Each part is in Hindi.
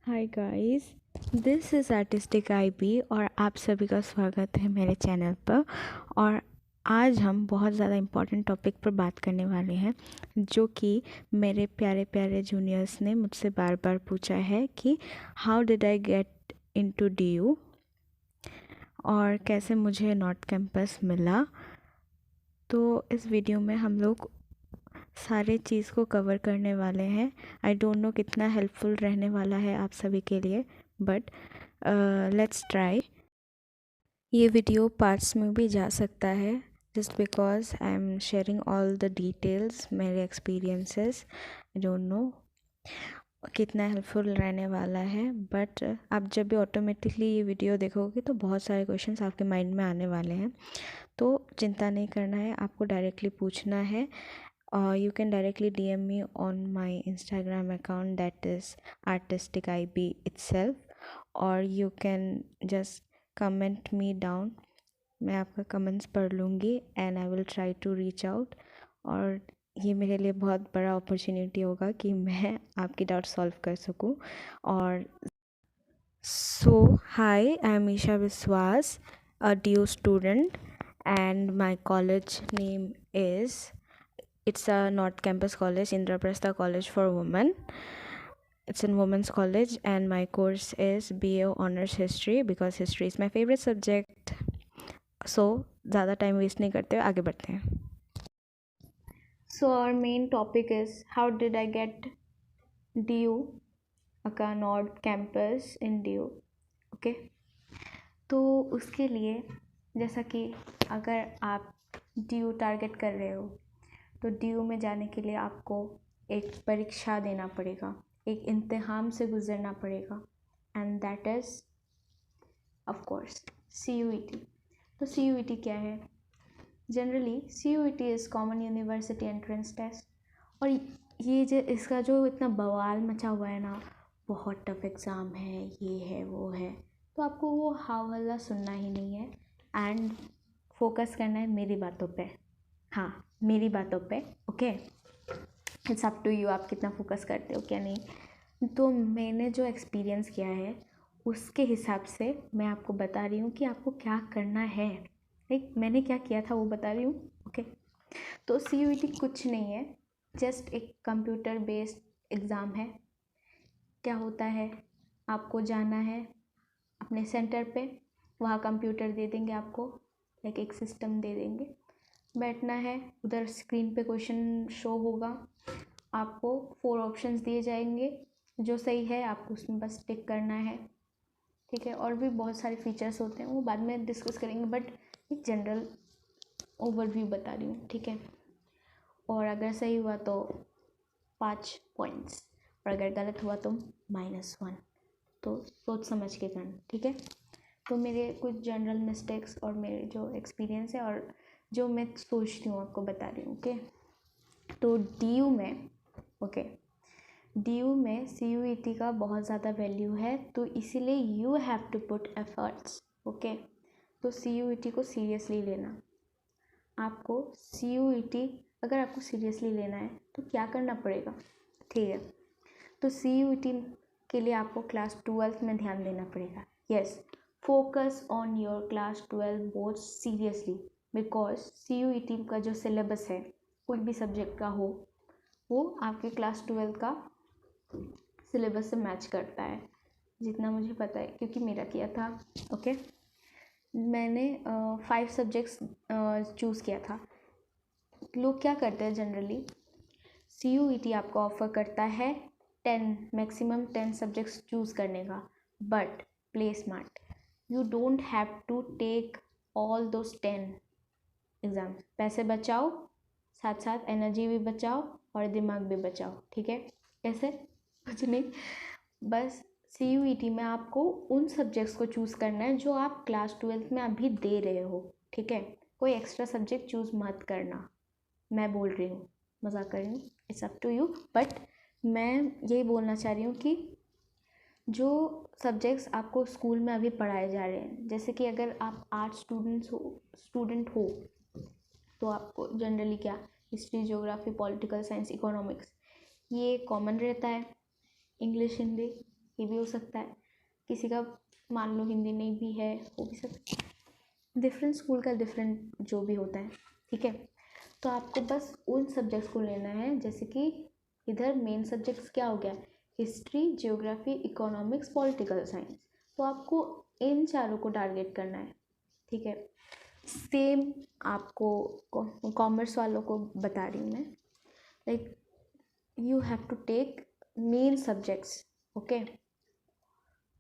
Hi guys, this is artistic IB और आप सभी का स्वागत है मेरे चैनल पर। और आज हम बहुत ज़्यादा इम्पोर्टेंट टॉपिक पर बात करने वाले हैं, जो कि मेरे प्यारे प्यारे जूनियर्स ने मुझसे बार बार पूछा है कि how did I get into DU और कैसे मुझे नॉर्थ कैंपस मिला। तो इस वीडियो में हम लोग सारे चीज़ को कवर करने वाले हैं। आई डोंट नो कितना हेल्पफुल रहने वाला है आप सभी के लिए, बट लेट्स ट्राई। ये वीडियो पार्ट्स में भी जा सकता है, just because I am sharing all the details, मेरे एक्सपीरियंसेस। आई डोंट नो कितना हेल्पफुल रहने वाला है, बट आप जब भी ऑटोमेटिकली ये वीडियो देखोगे तो बहुत सारे क्वेश्चंस आपके माइंड में आने वाले हैं। तो चिंता नहीं करना है, आपको डायरेक्टली पूछना है। You can directly DM me on my Instagram account, that is artistic IB itself, or you can just comment me down. मैं आपका कमेंट्स पढ़ लूँगी and I will try to reach out. और ये मेरे लिए बहुत बड़ा अपॉर्चुनिटी होगा कि मैं आपकी डाउट सॉल्व कर सकूँ। और hi, I am Isha Viswas, a DU student, and my college name is, it's a North Campus College, Indraprastha College for Women. It's in Women's College, and my course is BA Honors History because history is my favorite subject. So ज़्यादा टाइम वेस्ट नहीं करते हुए आगे बढ़ते हैं. So our main topic is how did I get DU, Akka North Campus in DU. Okay, तो उसके लिए जैसा कि अगर आप DU टारगेट कर रहे हो तो DU में जाने के लिए आपको एक परीक्षा देना पड़ेगा, एक इम्तिहान से गुजरना पड़ेगा, and that is of course CUET. तो CUET क्या है? Generally CUET is common university entrance test, और ये जो इसका जो इतना बवाल मचा हुआ है ना, बहुत टफ एग्ज़ाम है, ये है वो है, तो आपको वो हवाला सुनना ही नहीं है एंड फोकस करना है मेरी बातों पे. हाँ, मेरी बातों पे. Okay, it's up to you, आप कितना फोकस करते हो क्या नहीं. तो मैंने जो एक्सपीरियंस किया है उसके हिसाब से मैं आपको बता रही हूँ कि आपको क्या करना है. लाइक मैंने क्या किया था वो बता रही हूँ. ओके, तो CUET कुछ नहीं है, जस्ट एक कंप्यूटर बेस्ड एग्ज़ाम है. क्या होता है, आपको जाना है अपने सेंटर पे, वहाँ कंप्यूटर दे देंगे आपको, लाइक एक सिस्टम दे देंगे, बैठना है, उधर स्क्रीन पे क्वेश्चन शो होगा, आपको 4 ऑप्शंस दिए जाएंगे, जो सही है आपको उसमें बस टिक करना है. ठीक है, और भी बहुत सारे फीचर्स होते हैं, वो बाद में डिस्कस करेंगे, बट एक जनरल ओवरव्यू बता रही हूँ. ठीक है, और अगर सही हुआ तो 5 पॉइंट्स, और अगर गलत हुआ तो -1. तो सोच समझ के करना. ठीक है, तो मेरे कुछ जनरल मिस्टेक्स और मेरे जो एक्सपीरियंस है और जो मैं सोचती हूँ आपको बता रही हूँ. ओके, तो DU में, ओके, DU में CUET का बहुत ज़्यादा वैल्यू है, तो इसीलिए you have to put efforts. Okay, तो CUET को सीरियसली लेना. आपको CUET अगर आपको सीरियसली लेना है तो क्या करना पड़ेगा? ठीक है, तो CUET के लिए आपको क्लास 12th में ध्यान देना पड़ेगा. Yes, focus on your class 12 board seriously, because CUET का जो सिलेबस है, कोई भी सब्जेक्ट का हो, वो आपके क्लास 12 का सिलेबस से मैच करता है, जितना मुझे पता है क्योंकि मेरा किया था. ओके, मैंने 5 सब्जेक्ट्स चूज़ किया था. लोग क्या करते हैं जनरली, CUET आपको ऑफ़र करता है 10, मैक्सिमम 10 सब्जेक्ट्स चूज़ करने का, but play smart, you don't have to take all those 10 exams. पैसे बचाओ, साथ साथ एनर्जी भी बचाओ और दिमाग भी बचाओ. ठीक है, ऐसे कुछ नहीं, बस CUET में आपको उन सब्जेक्ट्स को चूज़ करना है जो आप क्लास 12th में अभी दे रहे हो. ठीक है, कोई एक्स्ट्रा सब्जेक्ट चूज़ मत करना, मैं बोल रही हूँ, मजाक कर रही हूँ, it's up to you. But मैं यही बोलना चाह रही हूँ कि जो सब्जेक्ट्स आपको स्कूल में अभी पढ़ाए जा रहे हैं, जैसे कि अगर आप आर्ट्स स्टूडेंट हो तो आपको जनरली क्या, history, geography, political science, economics, ये कॉमन रहता है. इंग्लिश, हिंदी, ये भी हो सकता है, किसी का मान लो हिंदी नहीं भी है, हो भी सकता है। डिफरेंट स्कूल का डिफरेंट जो भी होता है, ठीक है। तो आपको बस उन सब्जेक्ट्स को लेना है, जैसे कि इधर मेन सब्जेक्ट्स क्या हो गया, history, geography, economics, political science. तो आपको इन चारों को टारगेट करना है, ठीक है। सेम आपको कॉमर्स वालों को बता रही हूँ मैं, like you have to take main subjects, okay,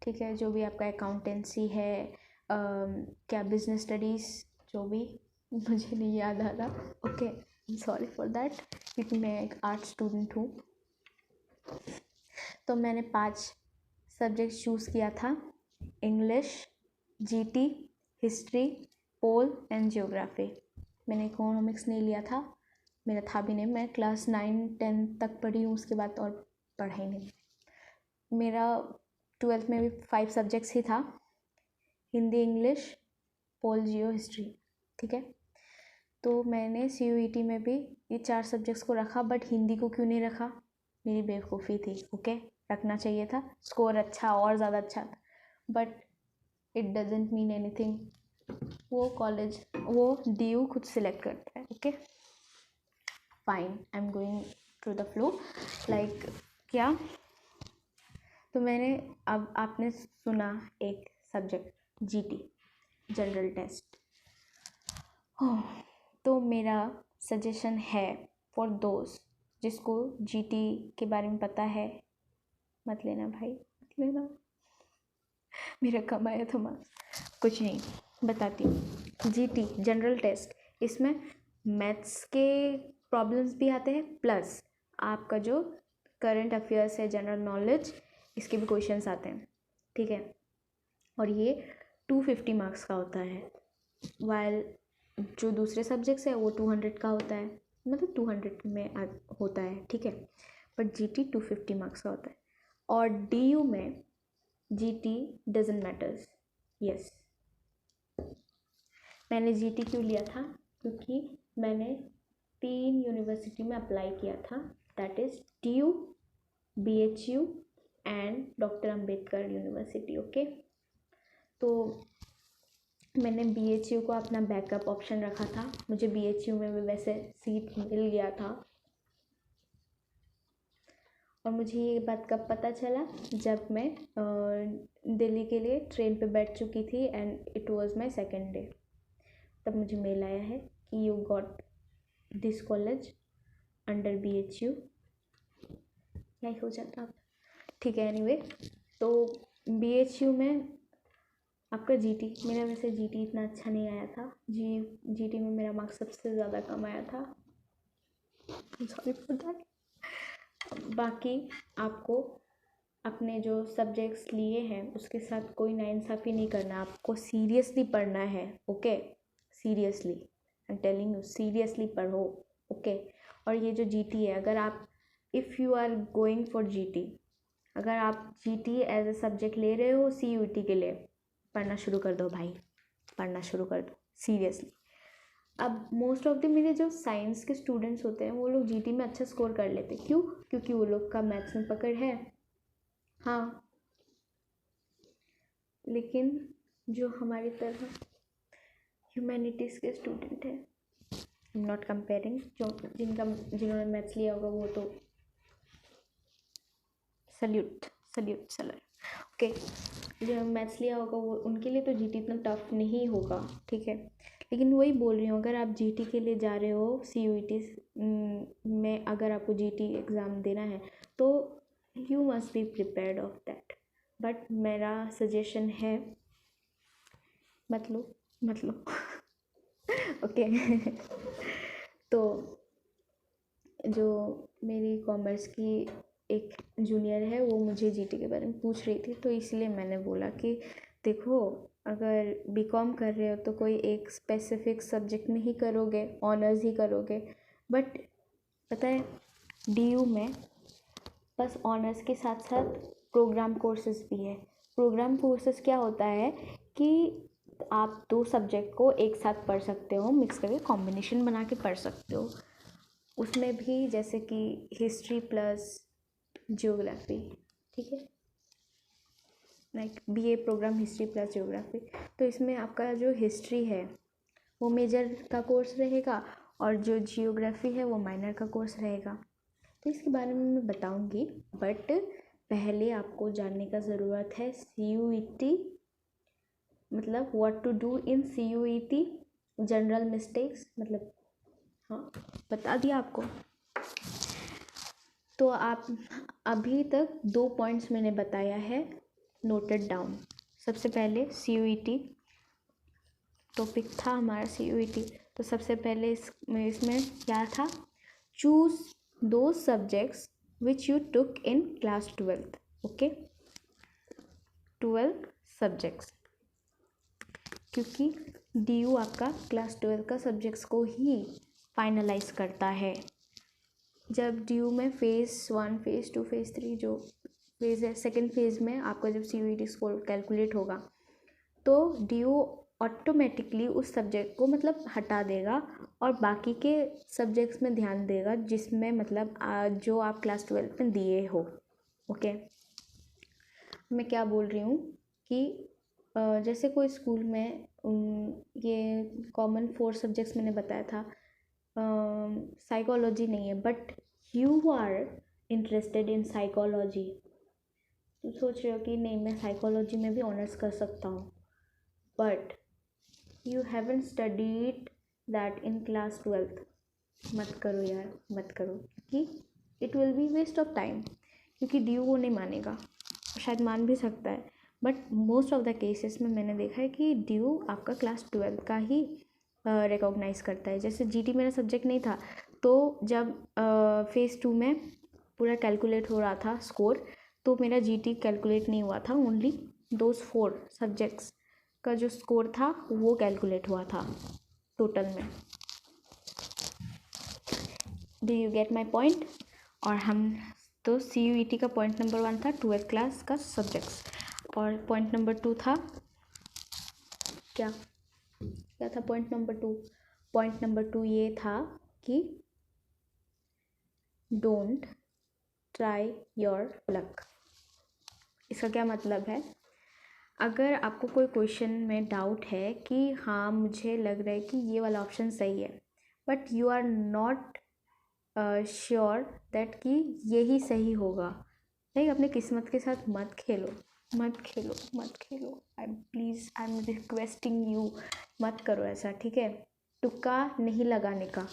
ठीक है। जो भी आपका अकाउंटेंसी है, क्या बिजनेस स्टडीज़, जो भी, मुझे नहीं याद आ रहा, ओके, सॉरी फॉर दैट, क्योंकि मैं एक आर्ट स्टूडेंट हूँ। तो मैंने 5 सब्जेक्ट चूज़ किया था, English, GT, history, pol and geography. मैंने इकोनॉमिक्स नहीं लिया था, मेरा था भी नहीं, मैं क्लास 9-10 तक पढ़ी हूँ, उसके बाद और पढ़ा ही नहीं। मेरा 12th में भी 5 सब्जेक्ट्स ही था, हिंदी, इंग्लिश, पोल, जियो, हिस्ट्री, ठीक है। तो मैंने CUET में भी ये 4 सब्जेक्ट्स को रखा, बट हिंदी को क्यों नहीं रखा, मेरी बेवकूफ़ी थी, ओके। रखना चाहिए था, स्कोर अच्छा और ज़्यादा अच्छा था, but it doesn't mean anything. वो कॉलेज, वो DU खुद सिलेक्ट करता है, okay, fine, I am going through the flow, like क्या। तो मैंने, अब आपने सुना एक सब्जेक्ट GT, जनरल टेस्ट, तो मेरा सजेशन है फॉर दोस्त जिसको GT के बारे में पता है, मत लेना भाई, मत लेना, मेरा कमाया था मार्क्स, कुछ नहीं, बताती हूँ। GT जनरल टेस्ट, इसमें मैथ्स के प्रॉब्लम्स भी आते हैं, प्लस आपका जो करंट अफेयर्स है, जनरल नॉलेज, इसके भी क्वेश्चंस आते हैं, ठीक है। और ये 250 मार्क्स का होता है, वाइल जो दूसरे सब्जेक्ट्स है वो 200 का होता है, मतलब 200 में होता है, ठीक है। बट GT 250 मार्क्स का होता है। और DU में GT डजंट मैटर्स, यस। मैंने GT क्यों लिया था, क्योंकि मैंने 3 यूनिवर्सिटी में अप्लाई किया था, that is DU, BHU and doctor Ambedkar university, okay. तो मैंने BHU को अपना बैकअप ऑप्शन रखा था, मुझे BHU में भी वैसे सीट मिल गया था। और मुझे ये बात कब पता चला, जब मैं दिल्ली के लिए ट्रेन पे बैठ चुकी थी and it was my second day, तब मुझे मेल आया है कि you got this college under BHU। क्या हो जाता अब, ठीक है, एनीवे। तो BHU में आपका GT, मेरा वैसे GT इतना अच्छा नहीं आया था, GT में मेरा मार्क्स सबसे ज़्यादा कम आया था, सॉरी फॉर दैट। बाकी आपको अपने जो सब्जेक्ट्स लिए हैं उसके साथ कोई नाइंसाफ़ी नहीं करना, आपको सीरियसली पढ़ना है, okay, seriously, I am telling you, seriously पढ़ो, ओके। और ये जो GT है, अगर आप, if you are going for GT, अगर आप GT एज ए सब्जेक्ट ले रहे हो CUET के लिए, पढ़ना शुरू कर दो भाई, पढ़ना शुरू कर दो सीरियसली। अब मोस्ट ऑफ द मेरे जो साइंस के स्टूडेंट्स होते हैं वो लोग GT में अच्छा स्कोर कर लेते हैं, क्यों, क्योंकि वो लोग का मैथ्स में पकड़ है, हाँ। लेकिन जो हमारी तरह ह्यूमैनिटीज़ के स्टूडेंट हैं, आई एम नॉट कंपेयरिंग, जो जिन्होंने मैथ्स लिया होगा वो तो सल्यूट सल्यूट सलर, ओके। जो मैथ्स लिया होगा वो, उनके लिए तो GT इतना टफ नहीं होगा, ठीक है। लेकिन वही बोल रही हूँ, अगर आप GT के लिए जा रहे हो, CUET में अगर आपको GT एग्ज़ाम देना है तो you must be prepared of that. But मेरा सजेशन है, मत लो, मत लो, ओके। तो जो मेरी कॉमर्स की एक जूनियर है वो मुझे GT के बारे में पूछ रही थी, तो इसलिए मैंने बोला कि देखो, अगर BCom कर रहे हो तो कोई एक स्पेसिफिक सब्जेक्ट में ही करोगे, ऑनर्स ही करोगे, बट पता है DU में बस ऑनर्स के साथ साथ प्रोग्राम कोर्सेज भी है। प्रोग्राम कोर्सेज क्या होता है कि आप 2 सब्जेक्ट को एक साथ पढ़ सकते हो, मिक्स करके कॉम्बिनेशन बना के पढ़ सकते हो। उसमें भी जैसे कि हिस्ट्री प्लस जियोग्राफी, ठीक है। Like BA program history plus geography, तो इसमें आपका जो हिस्ट्री है वो मेजर का कोर्स रहेगा और जो जियोग्राफी है वो माइनर का कोर्स रहेगा। तो इसके बारे में मैं बताऊंगी, बट पहले आपको जानने का ज़रूरत है CUET, मतलब what to do in CUET, general mistakes, मतलब हाँ बता दिया आपको। तो आप अभी तक 2 पॉइंट्स मैंने बताया है, नोटेड डाउन। सबसे पहले CUET टॉपिक था हमारा CUET, तो सबसे पहले इसमें क्या था, चूज दो subjects which you took in class 12th। Okay, 12 subjects, क्योंकि DU आपका क्लास 12 का सब्जेक्ट्स को ही फाइनलाइज करता है। जब DU में फ़ेज़ 1, फ़ेज़ 2, फ़ेज़ 3 जो फेज़ है, सेकेंड फेज़ में आपका जब CUET स्कोर कैलकुलेट होगा तो DU ऑटोमेटिकली उस सब्जेक्ट को मतलब हटा देगा और बाकी के सब्जेक्ट्स में ध्यान देगा जिसमें मतलब जो आप क्लास 12 में दिए हो। ओके, मैं क्या बोल रही हूँ कि जैसे कोई स्कूल में ये कॉमन 4 सब्जेक्ट्स मैंने बताया था, साइकोलॉजी नहीं है, but you are interested in psychology, तो सोच रहे हो कि नहीं मैं साइकोलॉजी में भी ऑनर्स कर सकता हूँ, but you haven't studied that in class 12th, मत करो यार, मत करो, क्योंकि it will be waste of time, क्योंकि DU वो नहीं मानेगा, शायद मान भी सकता है, but most of the cases में मैंने देखा है कि DU आपका क्लास 12 का ही रिकॉग्नाइज़ करता है। जैसे GT मेरा सब्जेक्ट नहीं था, तो जब फ़ेज़ 2 में पूरा कैलकुलेट हो रहा था स्कोर, तो मेरा GT कैलकुलेट नहीं हुआ था, ओनली दोज 4 सब्जेक्ट्स का जो स्कोर था वो कैलकुलेट हुआ था टोटल में। Do you get my point? और हम तो CUET का पॉइंट नंबर 1 था 12th क्लास का सब्जेक्ट्स, और पॉइंट नंबर 2 था क्या था पॉइंट नंबर 2? पॉइंट नंबर 2 ये था कि डोंट ट्राई योर लक। इसका क्या मतलब है, अगर आपको कोई क्वेश्चन में डाउट है कि हाँ मुझे लग रहा है कि ये वाला ऑप्शन सही है, but you are not sure that कि यही सही होगा, नहीं, अपने किस्मत के साथ मत खेलो, मत खेलो, मत खेलो, आई एम रिक्वेस्टिंग यू, मत करो ऐसा, ठीक है। तुक्का नहीं लगाने का,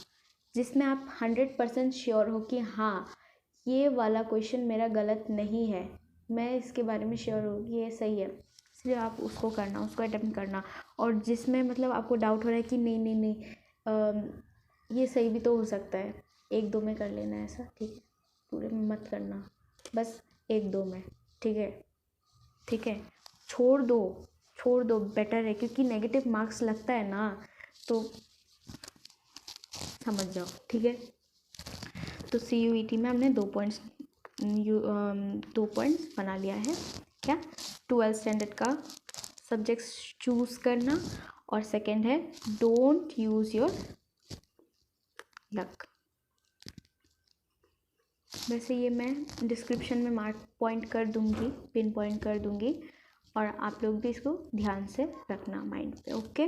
जिसमें आप 100% श्योर हो कि हाँ ये वाला क्वेश्चन मेरा गलत नहीं है, मैं इसके बारे में श्योर हूँ कि ये सही है, इसलिए आप उसको करना, उसको अटेम्प्ट करना। और जिसमें मतलब आपको डाउट हो रहा है कि नहीं नहीं नहीं ये सही भी तो हो सकता है, 1-2 में कर लेना ऐसा, ठीक है, पूरे में मत करना, बस 1-2 में, ठीक है, ठीक है, छोड़ दो बेटर है, क्योंकि नेगेटिव मार्क्स लगता है ना, तो समझ जाओ, ठीक है। तो CUET में हमने 2 पॉइंट्स बना लिया है, क्या, 12th स्टैंडर्ड का सब्जेक्ट्स चूज़ करना, और सेकंड है डोंट यूज़ योर लक। वैसे ये मैं डिस्क्रिप्शन में मार्क पॉइंट कर दूँगी, पिन पॉइंट कर दूँगी, और आप लोग भी इसको ध्यान से रखना माइंड पे, ओके।